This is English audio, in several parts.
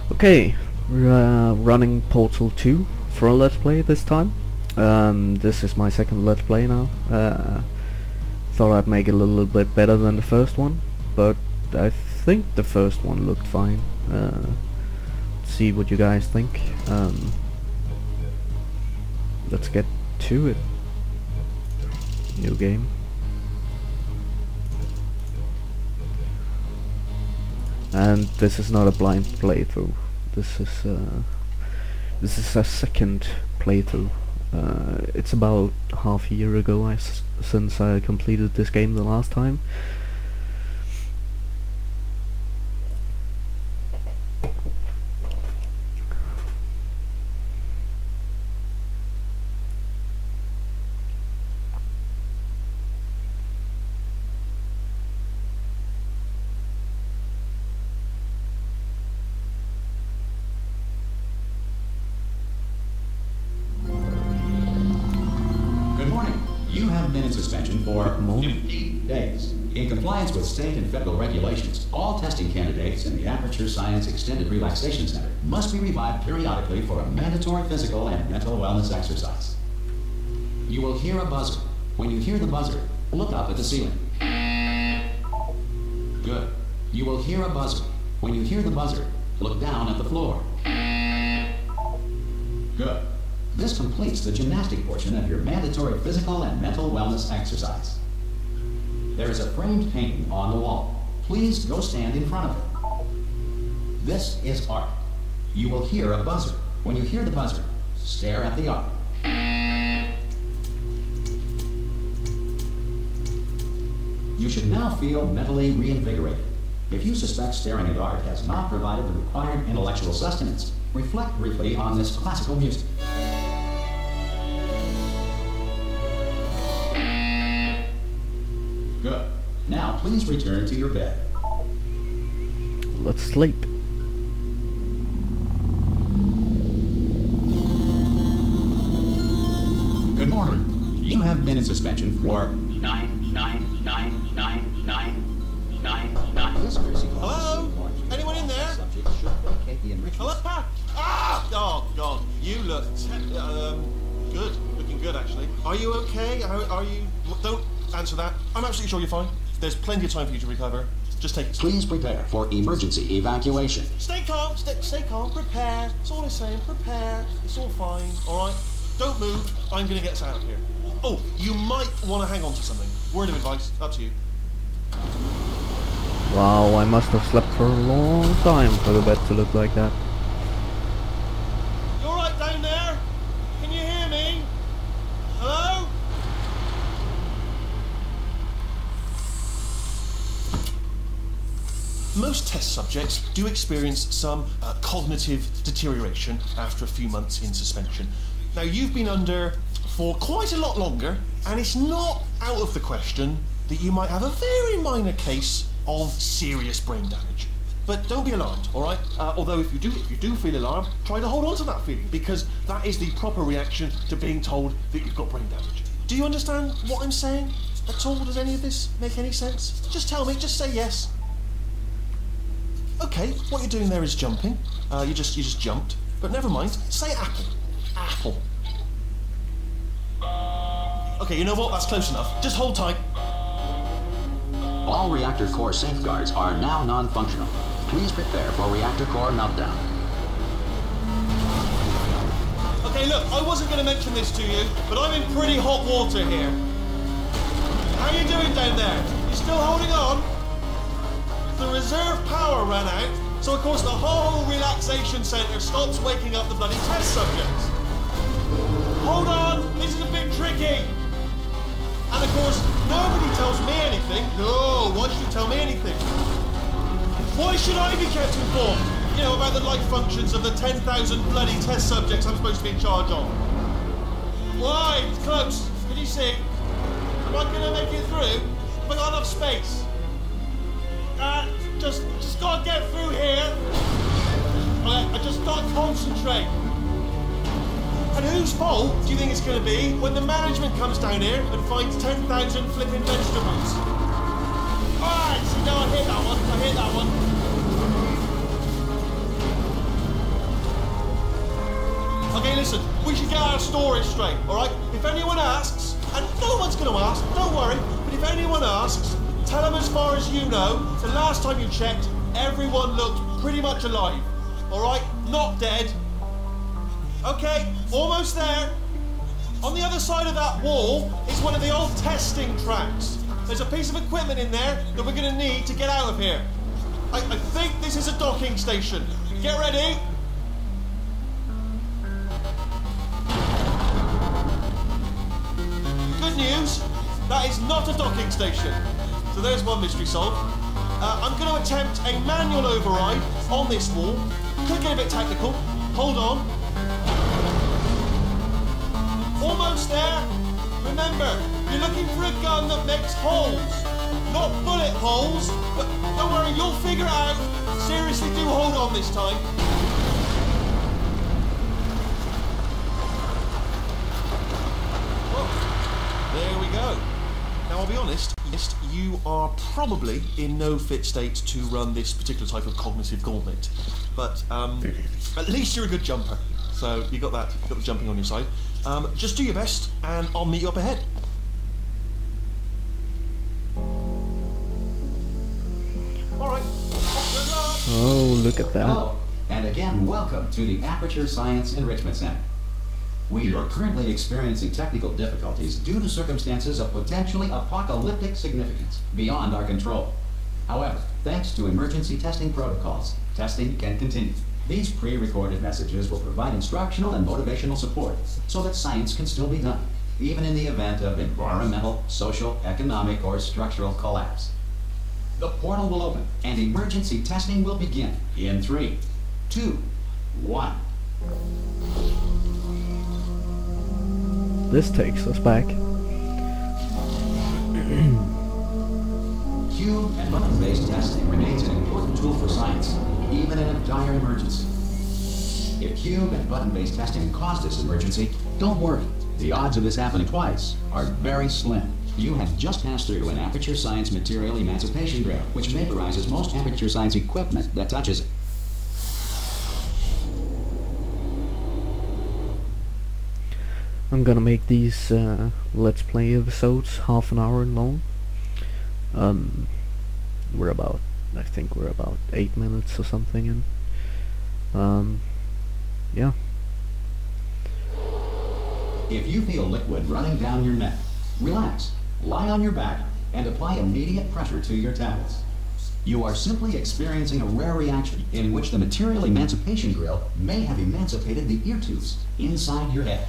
Okay, we're running Portal 2 for a Let's Play this time. This is my second Let's Play now. Thought I'd make it a little bit better than the first one, but I think the first one looked fine. See what you guys think. Let's get to it. New game. And this is not a blind playthrough. This is a second playthrough. It's about half a year ago since I completed this game the last time. You have been in suspension for Good morning. 15 days. In compliance with state and federal regulations, all testing candidates in the Aperture Science Extended Relaxation Center must be revived periodically for a mandatory physical and mental wellness exercise. You will hear a buzzer. When you hear the buzzer, look up at the ceiling. Good. You will hear a buzzer. When you hear the buzzer, look down at the floor. Good. This completes the gymnastic portion of your mandatory physical and mental wellness exercise. There is a framed painting on the wall. Please go stand in front of it. This is art. You will hear a buzzer. When you hear the buzzer, stare at the art. You should now feel mentally reinvigorated. If you suspect staring at art has not provided the required intellectual sustenance, reflect briefly on this classical music. Good. Now please return to your bed. Let's sleep. Good morning. You have been in suspension for 9. Hello? Anyone in there? Hello? Ah! Oh God, you look good. Looking good, actually. Are you okay? Are you? Don't answer that. I'm absolutely sure you're fine. There's plenty of time for you to recover. Just take it slow. Please prepare for emergency evacuation. Stay calm. Stay calm. Prepare. That's all I'm saying. Prepare. It's all fine. All right. Don't move. I'm gonna get us out of here. Oh, you might want to hang on to something. Word of advice. Up to you. Wow, I must have slept for a long time for the bed to look like that. You all right down there? Can you hear me? Hello? Most test subjects do experience some cognitive deterioration after a few months in suspension. Now, you've been under for quite a lot longer, and it's not out of the question that you might have a very minor case of serious brain damage. But don't be alarmed, all right? Although if you do feel alarmed, try to hold on to that feeling, because that is the proper reaction to being told that you've got brain damage. Do you understand what I'm saying at all? Does any of this make any sense? Just tell me, just say yes. Okay, what you're doing there is jumping. You just jumped. But never mind, say apple. Apple. Okay, you know what? That's close enough. Just hold tight. All reactor core safeguards are now non-functional. Please prepare for reactor core meltdown. Okay, look, I wasn't going to mention this to you, but I'm in pretty hot water here. How are you doing down there? You still holding on? The reserve power ran out, so of course the whole relaxation centre stops waking up the bloody test subjects. Hold on, this is a bit tricky. And of course, nobody tells me anything. No, why should you tell me anything? Why should I be kept informed? You know, about the life functions of the 10,000 bloody test subjects I'm supposed to be in charge of. Why? It's close. Can you see? Am I going to make it through? Have I got enough space? Just gotta get through here. I just gotta concentrate. And whose fault do you think it's going to be when the management comes down here and finds 10,000 flipping vegetables? Alright, see, now I hit that one. listen, we should get our story straight, alright? If anyone asks, and no one's going to ask, don't worry, but if anyone asks, tell them as far as you know, the last time you checked, everyone looked pretty much alive, alright? Not dead. Okay, almost there. On the other side of that wall is one of the old testing tracks. There's a piece of equipment in there that we're going to need to get out of here. I think this is a docking station. Get ready. Good news, that is not a docking station. So there's one mystery solved. I'm going to attempt a manual override on this wall. Could get a bit technical. Hold on. Almost there. Remember, you're looking for a gun that makes holes. Not bullet holes, but don't worry, you'll figure it out. Seriously, do hold on this time. Well, there we go. Now, I'll be honest, you are probably in no fit state to run this particular type of cognitive gauntlet. But at least you're a good jumper. So you got that, you got the jumping on your side. Just do your best, and I'll meet you up ahead. All right. Good luck. Oh, look at that. Hello, and again, welcome to the Aperture Science Enrichment Center. We are currently experiencing technical difficulties due to circumstances of potentially apocalyptic significance beyond our control. However, thanks to emergency testing protocols, testing can continue. These pre-recorded messages will provide instructional and motivational support so that science can still be done, even in the event of environmental, social, economic, or structural collapse. The portal will open and emergency testing will begin in 3, 2, 1. This takes us back. Cube and button-based testing remains an important tool for science, even in a dire emergency. If cube and button-based testing caused this emergency, don't worry. The odds of this happening twice are very slim. You have just passed through an Aperture Science material emancipation drill, which vaporizes most Aperture Science equipment that touches it. I'm gonna make these Let's Play episodes half an hour long. I think we're about 8 minutes or something in. Yeah. If you feel liquid running down your neck, relax, lie on your back, and apply immediate pressure to your temples. You are simply experiencing a rare reaction in which the material emancipation grill may have emancipated the ear tubes inside your head.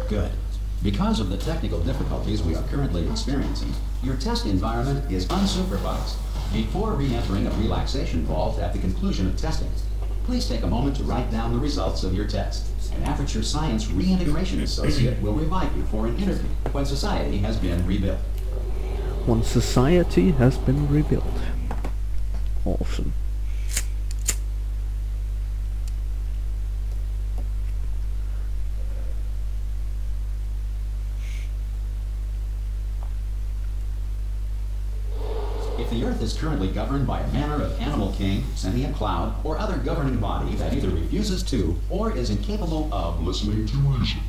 Good. Because of the technical difficulties we are currently experiencing, your test environment is unsupervised. Before re-entering a relaxation vault at the conclusion of testing, please take a moment to write down the results of your test. An Aperture Science Reintegration Associate will revive you for an interview when society has been rebuilt. When society has been rebuilt. Awesome. If the Earth is currently governed by a manner of animal king, sentient cloud, or other governing body that either refuses to or is incapable of listening to reason.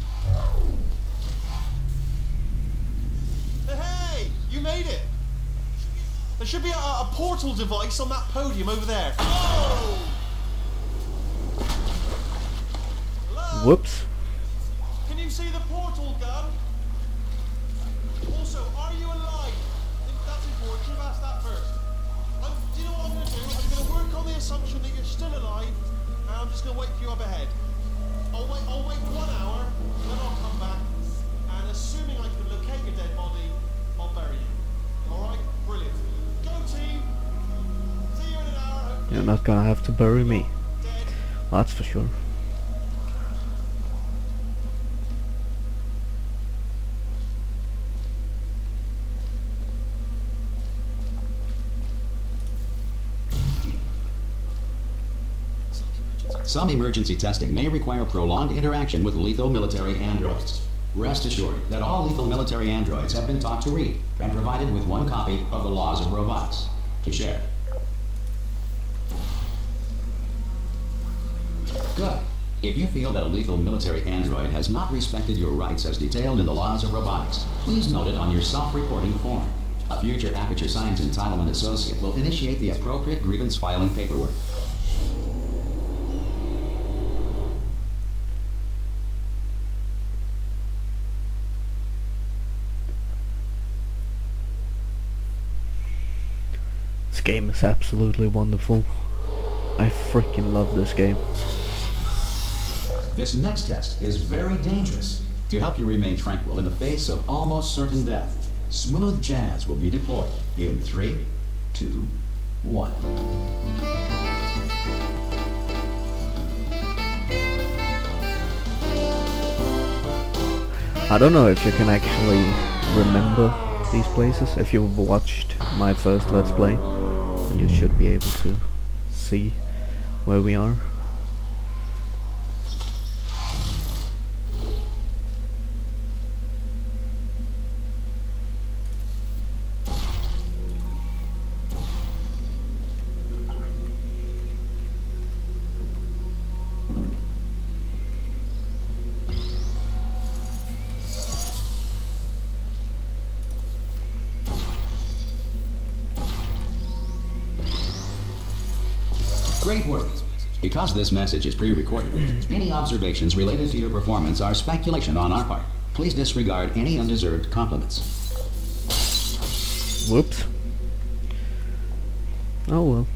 Hey, you made it. There should be a portal device on that podium over there. Oh! Hello? Whoops. Can you see the portal gun? Also, are you alive? I think that's important. Should have asked that first. Do you know what I'm going to do? I'm going to work on the assumption that you're still alive, and I'm just going to wait for you up ahead. I'll wait 1 hour, then I'll come back, and assuming I can locate your dead body, I'll bury you. Alright? Brilliant. Go team! See you in an hour. You're not gonna have to bury me. That's for sure. Some emergency testing may require prolonged interaction with lethal military androids. Rest assured that all lethal military androids have been taught to read and provided with one copy of the Laws of Robotics to share. Good. If you feel that a lethal military android has not respected your rights as detailed in the Laws of Robotics, please note it on your self-reporting form. A future Aperture Science Entitlement Associate will initiate the appropriate grievance filing paperwork. This game is absolutely wonderful. I freaking love this game. This next test is very dangerous. To help you remain tranquil in the face of almost certain death, smooth jazz will be deployed in 3, 2, 1. I don't know if you can actually remember these places. If you've watched my first Let's Play, then you should be able to see where we are. Great work. Because this message is pre-recorded, any observations related to your performance are speculation on our part. Please disregard any undeserved compliments. Whoops. Oh well.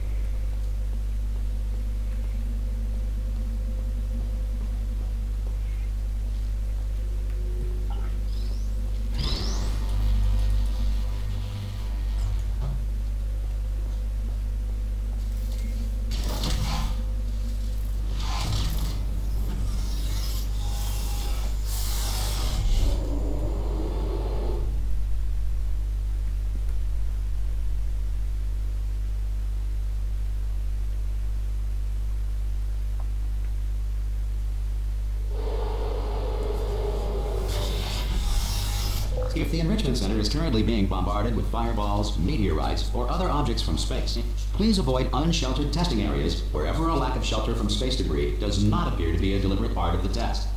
If the Enrichment Center is currently being bombarded with fireballs, meteorites, or other objects from space, please avoid unsheltered testing areas wherever a lack of shelter from space debris does not appear to be a deliberate part of the test.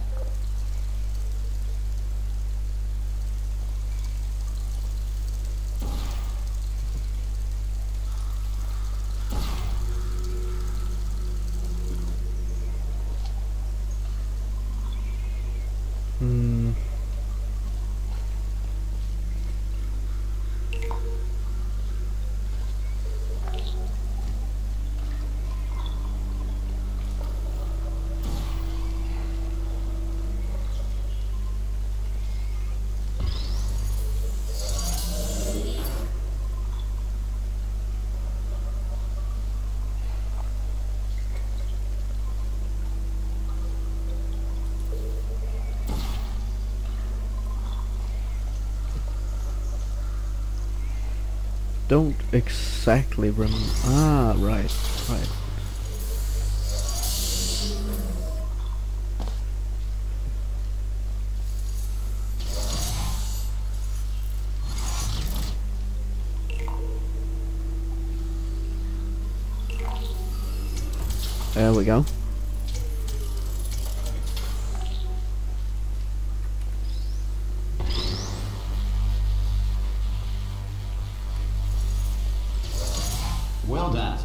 Don't exactly remember. Ah, right. There we go. Well done.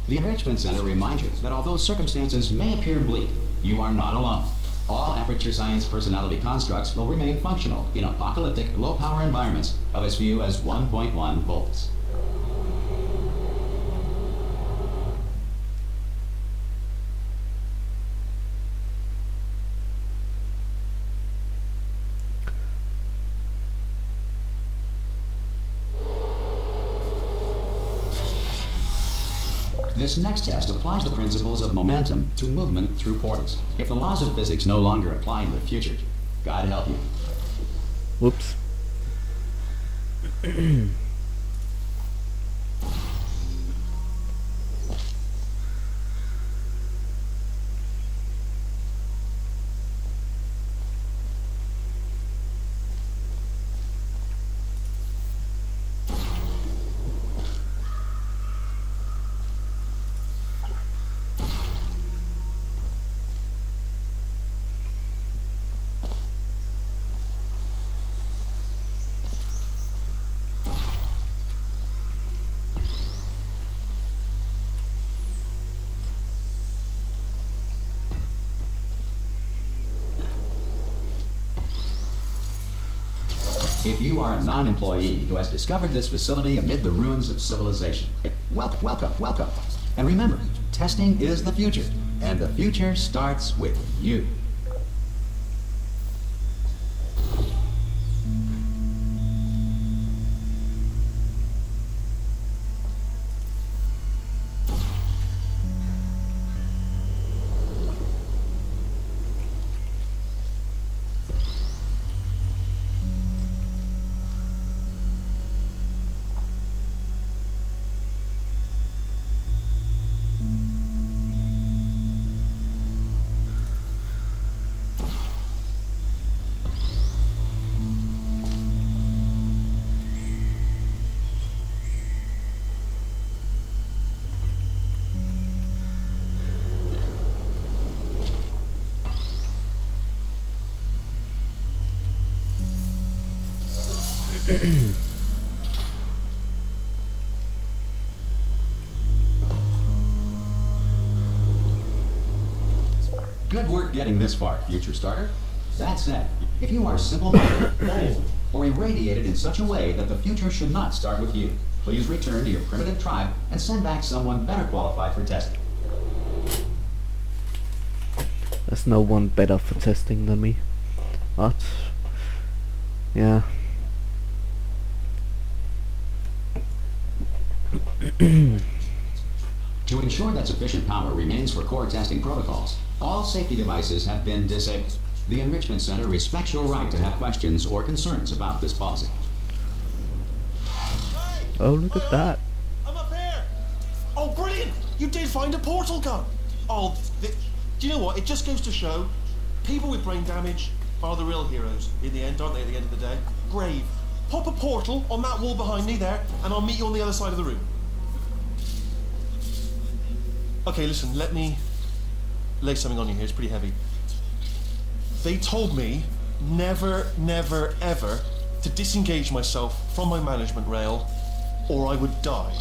The Enrichment Center reminds you that although circumstances may appear bleak, you are not alone. All Aperture Science personality constructs will remain functional in apocalyptic, low-power environments of as few as 1.1 volts. This next test applies the principles of momentum to movement through portals. If the laws of physics no longer apply in the future, God help you. Whoops. If you are a non-employee who has discovered this facility amid the ruins of civilization, welcome. And remember, testing is the future, and the future starts with you. Good work getting this far, future starter. That said, if you are simple-minded, old, or irradiated in such a way that the future should not start with you, please return to your primitive tribe and send back someone better qualified for testing. There's no one better for testing than me. But yeah. To ensure that sufficient power remains for core testing protocols, all safety devices have been disabled. The Enrichment Center respects your right to have questions or concerns about this policy. Oh, look at that. I'm up here. Oh, brilliant! You did find a portal gun. Oh, do you know what? It just goes to show, people with brain damage are the real heroes in the end, aren't they? At the end of the day, brave. Pop a portal on that wall behind me there, and I'll meet you on the other side of the room. Okay, listen, let me lay something on you here. It's pretty heavy. They told me never, ever to disengage myself from my management rail or I would die.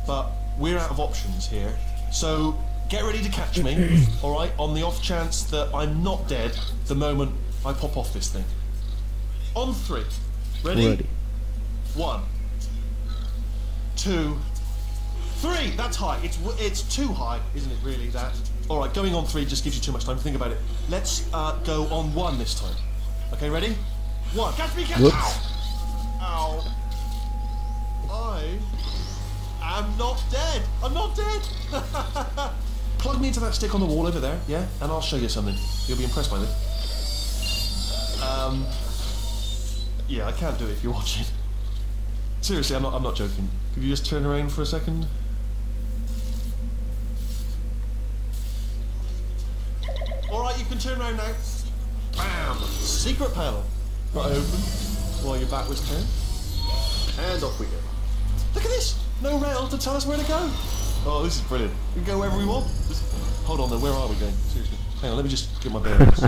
But we're out of options here. So get ready to catch me, all right, on the off chance that I'm not dead the moment I pop off this thing. On 3. Ready? 1, 2, 3. That's high. It's too high, isn't it? Really, that. All right, going on 3 just gives you too much time to think about it. Let's go on 1 this time. Okay, ready? 1. Catch me! Catch me! Ow! I am not dead. I'm not dead. Plug me into that stick on the wall over there, yeah, and I'll show you something. You'll be impressed by this. Yeah, I can't do it if you're watching. Seriously, I'm not joking. Could you just turn around for a second? Alright, you can turn around now. Bam! Secret panel. Right open, while your back was turned. And off we go. Look at this! No rail to tell us where to go. Oh, this is brilliant. We can go wherever we want. Hold on though, where are we going? Seriously. Hang on, let me just get my bearings.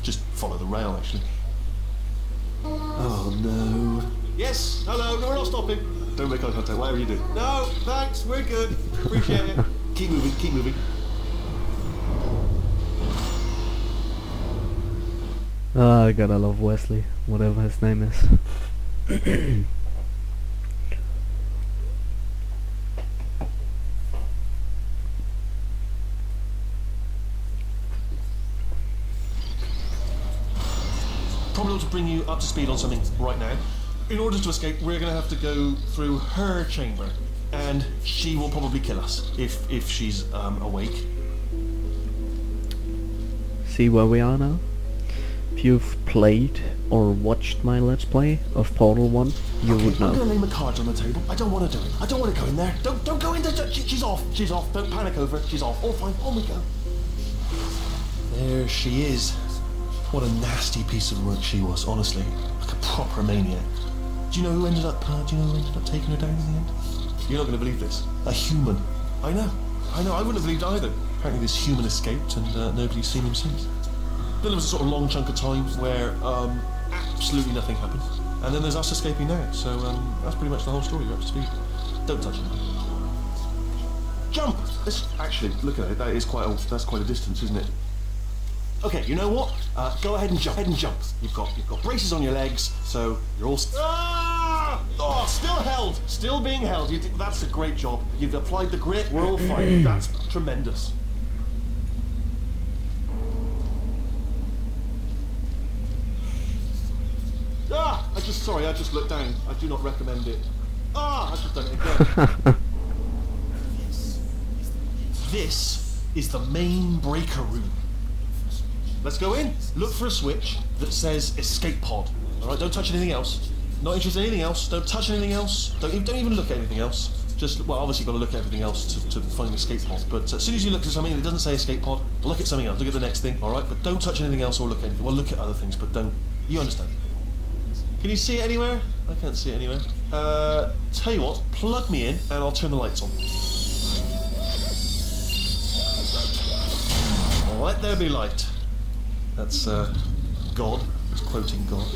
Just follow the rail, actually. Oh no. Yes, hello, no, we're not stopping. Don't make eye contact, whatever you do. No, thanks, we're good. Appreciate it. Keep moving, keep moving. I gotta love Wesley, whatever his name is. Probably ought to bring you up to speed on something right now. In order to escape, we're going to have to go through her chamber, and she will probably kill us if she's awake. See where we are now? If you've played or watched my Let's Play of Portal 1, you would know. I'm going to lay my cards on the table. I don't want to do it. I don't want to go in there. Don't go in there. She's off. She's off. Don't panic over it. She's off. All fine. On we go. There she is. What a nasty piece of work she was, honestly. Like a proper maniac. Do you know who ended up taking her down in the end? You're not going to believe this. A human. I know. I wouldn't have believed either. Apparently this human escaped and nobody's seen him since. Then there was a sort of long chunk of time where absolutely nothing happened. And then there's us escaping now. So that's pretty much the whole story. You're up to speed. Don't touch it. Jump! Actually, look at it. That's quite a distance, isn't it? Okay, you know what? Go ahead and jump. You've got braces on your legs, so you're all... Ah! Oh, still held. Still being held. That's a great job. You've applied the grit. We're all fine. That's tremendous. I just looked down. I do not recommend it. I've just done it again. This is the main breaker room. Let's go in. Look for a switch that says escape pod. Alright, don't touch anything else. Not interested in anything else. Don't touch anything else. Don't even look at anything else. Just, well, obviously you've got to look at everything else to find the escape pod. But as soon as you look at something and it doesn't say escape pod, look at something else. Look at the next thing, alright? But don't touch anything else or look at anything. Well, look at other things, but don't. You understand. Can you see it anywhere? I can't see it anywhere. Tell you what, plug me in and I'll turn the lights on. Let there be light. That's, God. It's quoting God.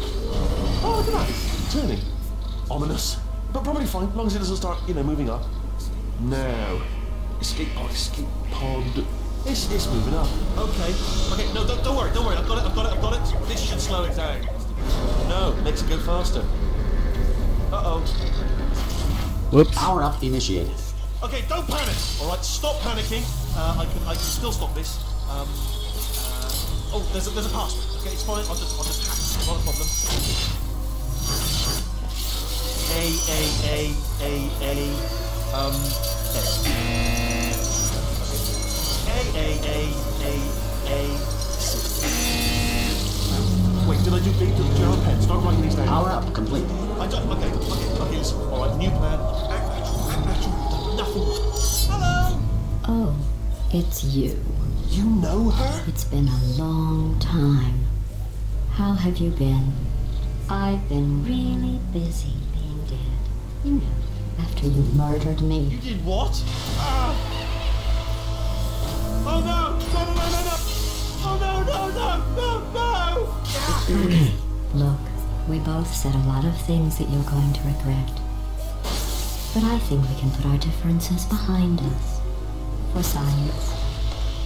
Oh, look at that. Turning. Ominous. But probably fine, as long as it doesn't start, moving up. Now. Escape pod. It's moving up. Okay, no, don't worry. I've got it. This should slow it down. No, makes it go faster. Uh-oh. Whoops. Power up initiated. Okay, don't panic. All right, stop panicking. I can still stop this. Oh, there's a password. Okay, it's fine. I'll just hack it. Not a problem. Wait, did I do big? Did you have a pen? Start writing these down. Power up complete. I don't. Okay, listen. All right, new plan. Act natural. Nothing. Hello. Oh, it's you. You know her? It's been a long time. How have you been? I've been really busy being dead. You know, after you murdered You me. did what? Oh no! No! Oh no! Okay, look, we both said a lot of things that you're going to regret. But I think we can put our differences behind us. For science.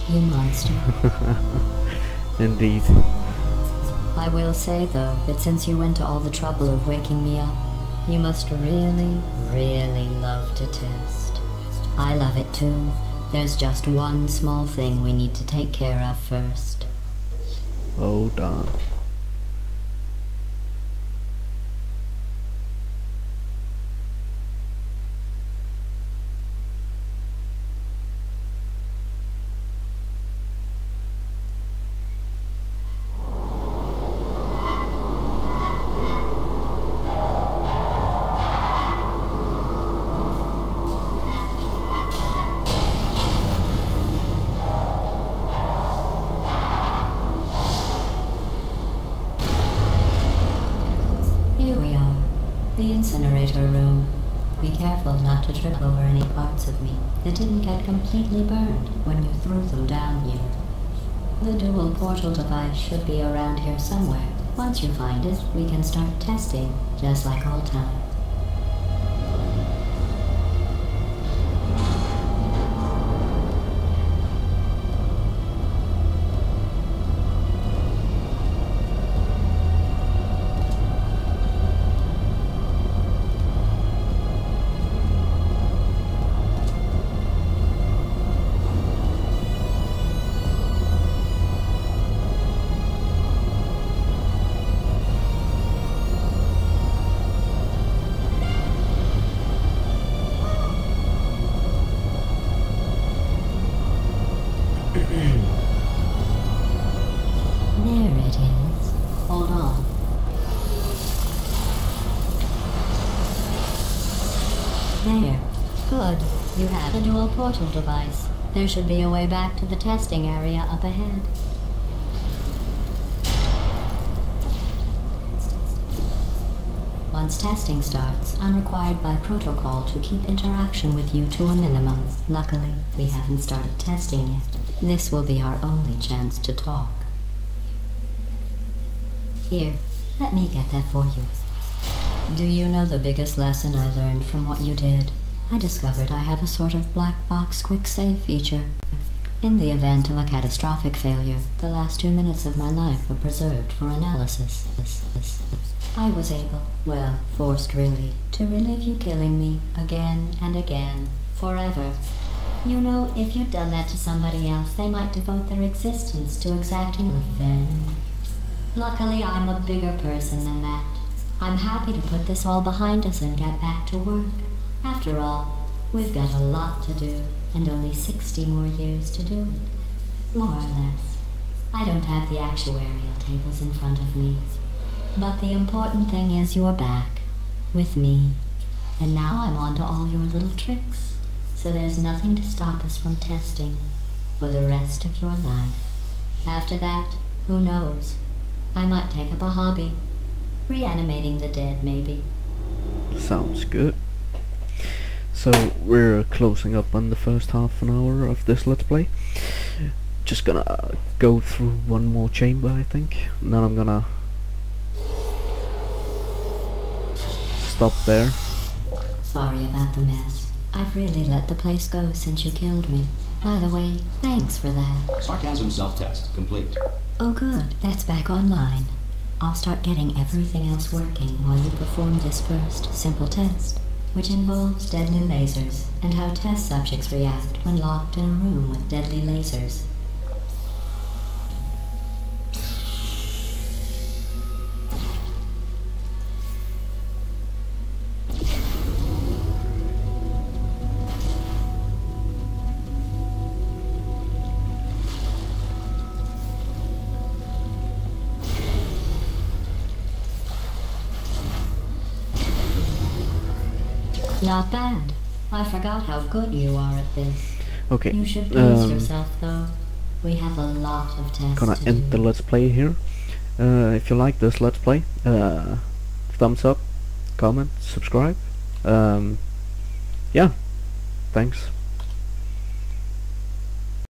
You monster. Indeed. I will say, though, that since you went to all the trouble of waking me up, you must really, really love to test. I love it too. There's just one small thing we need to take care of first. Oh darn. The incinerator room. Be careful not to trip over any parts of me that didn't get completely burned when you threw them down here. The dual portal device should be around here somewhere. Once you find it, we can start testing, just like old times. There. Good. You have a dual portal device. There should be a way back to the testing area up ahead. Once testing starts, I'm required by protocol to keep interaction with you to a minimum. Luckily, we haven't started testing yet. This will be our only chance to talk. Here, let me get that for you. Do you know the biggest lesson I learned from what you did? I discovered I have a sort of black box quick save feature. In the event of a catastrophic failure, the last 2 minutes of my life were preserved for analysis. I was able, well, forced really, to relive you killing me again and again, forever. You know, if you'd done that to somebody else, they might devote their existence to exacting revenge. Luckily, I'm a bigger person than that. I'm happy to put this all behind us and get back to work. After all, we've got a lot to do, and only 60 more years to do it. More or less. I don't have the actuarial tables in front of me. But the important thing is you're back, with me. And now I'm on to all your little tricks. So there's nothing to stop us from testing for the rest of your life. After that, who knows? I might take up a hobby. Reanimating the dead, maybe. Sounds good. So we're closing up on the first half an hour of this Let's Play. Just gonna go through one more chamber, I think. And then I'm gonna stop there. Sorry about the mess. I've really let the place go since you killed me. By the way, thanks for that. Sarcasm self-test complete. Oh good, that's back online. I'll start getting everything else working while you perform this first simple test, which involves deadly lasers and how test subjects react when locked in a room with deadly lasers. Not bad. I forgot how good you are at this. Okay. You should praise yourself, though. We have a lot of tests Gonna to end do. the Let's Play here. If you like this Let's Play, thumbs up, comment, subscribe. Yeah. Thanks.